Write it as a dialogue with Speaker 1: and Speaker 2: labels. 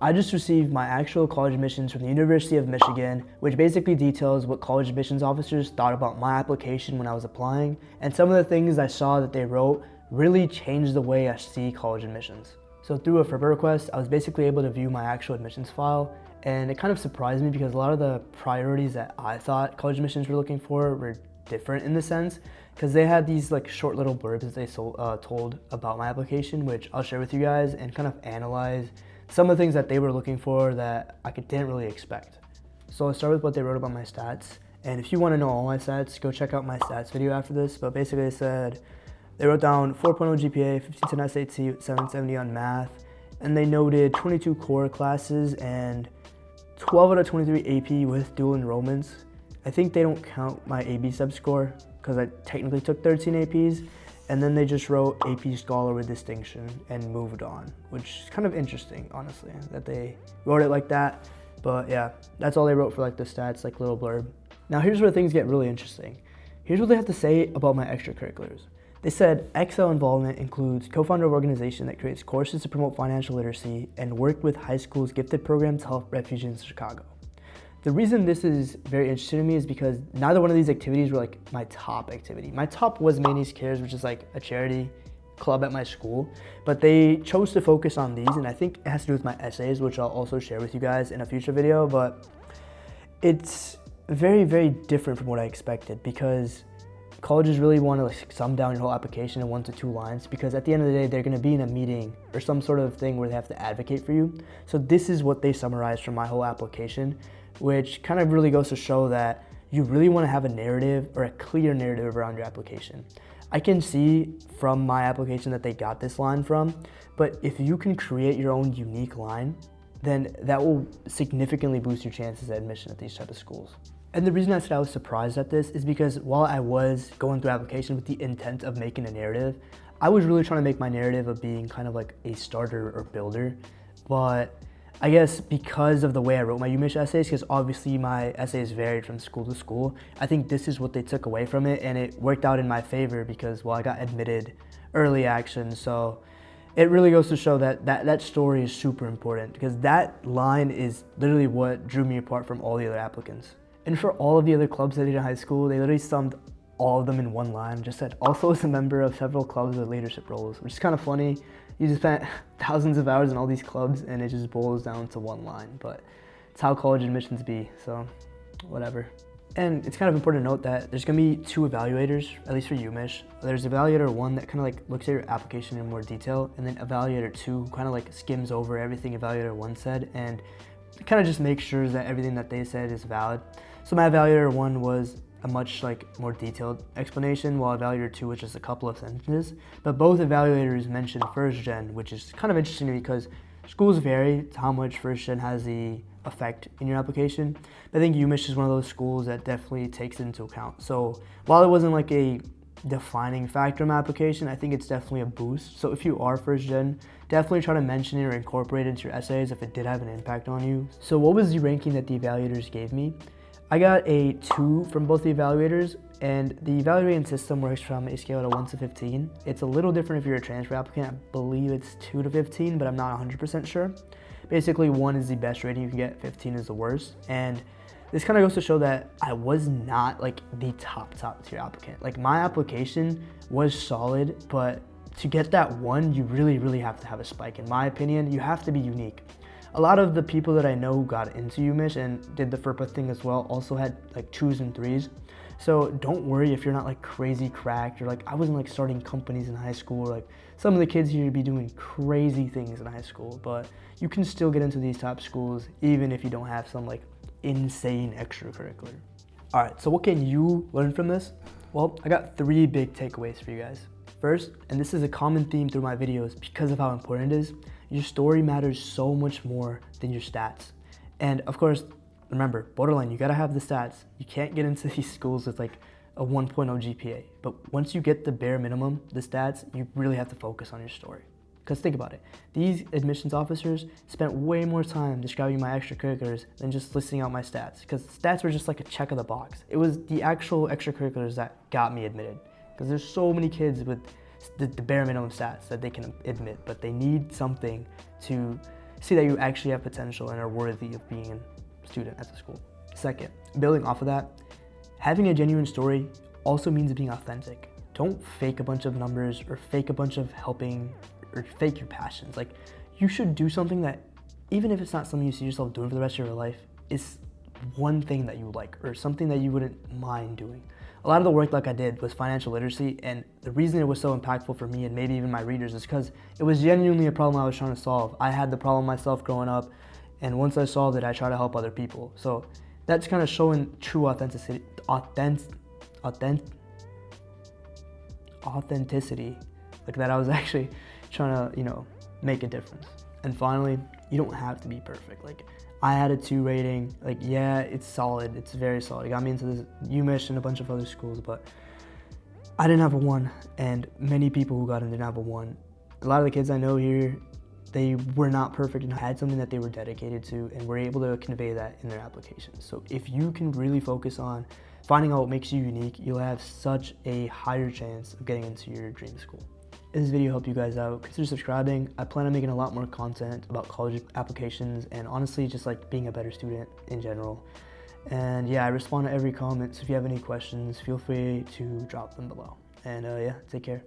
Speaker 1: I just received my actual college admissions from the University of Michigan, which basically details what college admissions officers thought about my application when I was applying, and some of the things I saw that they wrote really changed the way I see college admissions. So through a FERPA request, I was basically able to view my actual admissions file, and it kind of surprised me because a lot of the priorities that I thought college admissions were looking for were different in the sense, because they had these like short little blurbs that they told about my application, which I'll share with you guys and kind of analyze some of the things that they were looking for that I didn't really expect. So I'll start with what they wrote about my stats. And if you want to know all my stats, go check out my stats video after this. But basically they wrote down 4.0 GPA, 15 SAT, 770 on math, and they noted 22 core classes and 12 out of 23 AP with dual enrollments. I think they don't count my AB sub score because I technically took 13 APs. And then they just wrote AP Scholar with distinction and moved on, which is kind of interesting, honestly, that they wrote it like that. But yeah, that's all they wrote for like the stats, like little blurb. Now here's where things get really interesting. Here's what they have to say about my extracurriculars. They said, Excel involvement includes co-founder of organization that creates courses to promote financial literacy and worked with high schools gifted program to help refugees in Chicago. The reason this is very interesting to me is because neither one of these activities were like my top activity. My top was Manny's Cares, which is like a charity club at my school, but they chose to focus on these, and I think it has to do with my essays, which I'll also share with you guys in a future video, but it's very, very different from what I expected because colleges really want to like sum down your whole application in 1 to 2 lines because at the end of the day, they're going to be in a meeting or some sort of thing where they have to advocate for you. So this is what they summarized from my whole application, which kind of really goes to show that you really want to have a narrative or a clear narrative around your application. I can see from my application that they got this line from, but if you can create your own unique line, then that will significantly boost your chances at admission at these type of schools. And the reason I said I was surprised at this is because while I was going through application with the intent of making a narrative, I was really trying to make my narrative of being kind of like a starter or builder, but I guess because of the way I wrote my UMich essays, because obviously my essays varied from school to school, I think this is what they took away from it, and it worked out in my favor because, well, I got admitted early action, so it really goes to show that story is super important because that line is literally what drew me apart from all the other applicants. And for all of the other clubs I did in high school, they literally summed all of them in one line, just said, also as a member of several clubs with leadership roles, which is kind of funny. You just spent thousands of hours in all these clubs and it just boils down to one line, but it's how college admissions be, so whatever. And it's kind of important to note that there's gonna be 2 evaluators, at least for UMich. There's evaluator 1 that kind of like looks at your application in more detail, and then evaluator 2 kind of like skims over everything evaluator 1 said and kind of just makes sure that everything that they said is valid. So my evaluator 1 was a much like more detailed explanation, while evaluator 2 was just a couple of sentences. But both evaluators mentioned first gen, which is kind of interesting to me because schools vary to how much first gen has the effect in your application. But I think UMich is one of those schools that definitely takes it into account. So while it wasn't like a defining factor in my application, I think it's definitely a boost. So if you are first gen, definitely try to mention it or incorporate it into your essays if it did have an impact on you. So what was the ranking that the evaluators gave me? I got a 2 from both the evaluators, and the evaluating system works from a scale of 1 to 15. It's a little different if you're a transfer applicant. I believe it's 2 to 15, but I'm not 100% sure. Basically, 1 is the best rating you can get, 15 is the worst. And this kind of goes to show that I was not like the top tier applicant. Like my application was solid, but to get that 1, you really have to have a spike. In my opinion, you have to be unique. A lot of the people that I know who got into UMich and did the FERPA thing as well also had like 2s and 3s. So don't worry if you're not like crazy cracked or like I wasn't like starting companies in high school. Or, like some of the kids here be doing crazy things in high school, but you can still get into these top schools even if you don't have some like insane extracurricular. All right, so what can you learn from this? Well, I got 3 big takeaways for you guys. First, and this is a common theme through my videos because of how important it is, your story matters so much more than your stats. And of course, remember, borderline, you gotta have the stats. You can't get into these schools with like a 1.0 GPA. But once you get the bare minimum, the stats, you really have to focus on your story. Because think about it, these admissions officers spent way more time describing my extracurriculars than just listing out my stats. Because stats were just like a check of the box. It was the actual extracurriculars that got me admitted. Because there's so many kids with the bare minimum stats that they can admit, but they need something to see that you actually have potential and are worthy of being a student at the school. Second, building off of that, having a genuine story also means being authentic. Don't fake a bunch of numbers or fake a bunch of helping or fake your passions. Like, you should do something that, even if it's not something you see yourself doing for the rest of your life, is one thing that you like or something that you wouldn't mind doing. A lot of the work like I did was financial literacy, and the reason it was so impactful for me and maybe even my readers is because it was genuinely a problem I was trying to solve. I had the problem myself growing up, and once I solved it, I try to help other people. So that's kind of showing true authenticity, like that I was actually trying to, make a difference. And finally, you don't have to be perfect. Like, I had a 2 rating. Like, yeah, it's solid. It's very solid. It got me into this UMich and a bunch of other schools, but I didn't have a 1, and many people who got in didn't have a 1. A lot of the kids I know here, they were not perfect and had something that they were dedicated to and were able to convey that in their applications. So if you can really focus on finding out what makes you unique, you'll have such a higher chance of getting into your dream school. If this video helped you guys out, consider subscribing. I plan on making a lot more content about college applications and honestly just like being a better student in general. And yeah, I respond to every comment, so if you have any questions, feel free to drop them below. And yeah, take care.